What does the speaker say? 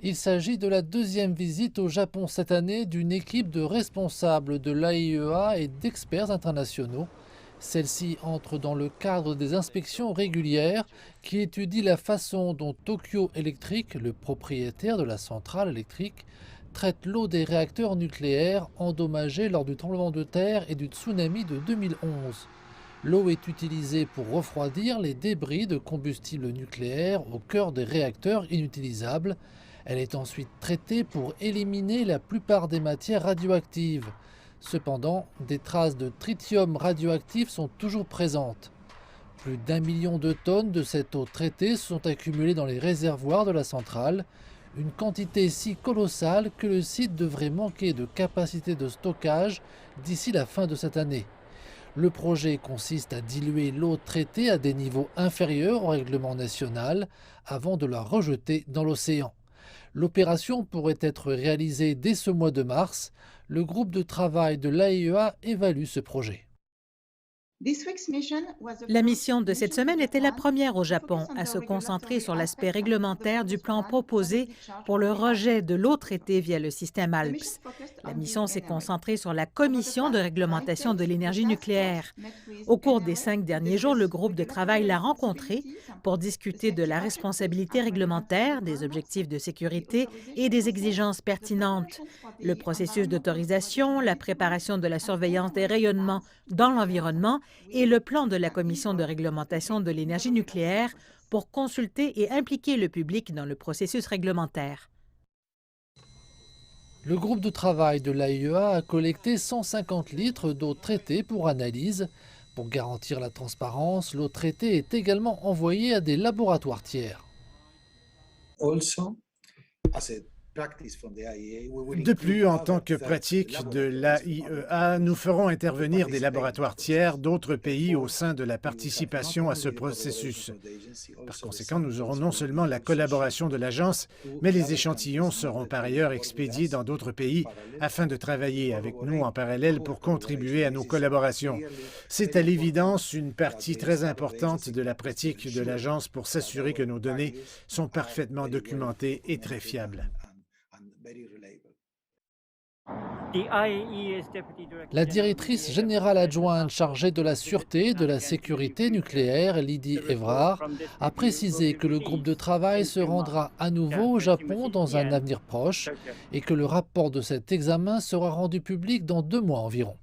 Il s'agit de la deuxième visite au Japon cette année d'une équipe de responsables de l'AIEA et d'experts internationaux. Celle-ci entre dans le cadre des inspections régulières qui étudient la façon dont Tokyo Electric, le propriétaire de la centrale électrique, traite l'eau des réacteurs nucléaires endommagés lors du tremblement de terre et du tsunami de 2011. L'eau est utilisée pour refroidir les débris de combustible nucléaire au cœur des réacteurs inutilisables. Elle est ensuite traitée pour éliminer la plupart des matières radioactives. Cependant, des traces de tritium radioactif sont toujours présentes. Plus d'1 million de tonnes de cette eau traitée sont accumulées dans les réservoirs de la centrale, une quantité si colossale que le site devrait manquer de capacité de stockage d'ici la fin de cette année. Le projet consiste à diluer l'eau traitée à des niveaux inférieurs au règlement national avant de la rejeter dans l'océan. L'opération pourrait être réalisée dès ce mois de mars. Le groupe de travail de l'AIEA évalue ce projet. La mission de cette semaine était la première au Japon à se concentrer sur l'aspect réglementaire du plan proposé pour le rejet de l'eau traitée via le système ALPS. La mission s'est concentrée sur la Commission de réglementation de l'énergie nucléaire. Au cours des 5 derniers jours, le groupe de travail l'a rencontré pour discuter de la responsabilité réglementaire, des objectifs de sécurité et des exigences pertinentes. Le processus d'autorisation, la préparation de la surveillance des rayonnements dans l'environnement et le plan de la Commission de réglementation de l'énergie nucléaire pour consulter et impliquer le public dans le processus réglementaire. Le groupe de travail de l'AIEA a collecté 150 litres d'eau traitée pour analyse. Pour garantir la transparence, l'eau traitée est également envoyée à des laboratoires tiers. De plus, en tant que pratique de l'AIEA, nous ferons intervenir des laboratoires tiers d'autres pays au sein de la participation à ce processus. Par conséquent, nous aurons non seulement la collaboration de l'agence, mais les échantillons seront par ailleurs expédiés dans d'autres pays afin de travailler avec nous en parallèle pour contribuer à nos collaborations. C'est à l'évidence une partie très importante de la pratique de l'agence pour s'assurer que nos données sont parfaitement documentées et très fiables. La directrice générale adjointe chargée de la sûreté et de la sécurité nucléaire, Lydie Evrard, a précisé que le groupe de travail se rendra à nouveau au Japon dans un avenir proche et que le rapport de cet examen sera rendu public dans 2 mois environ.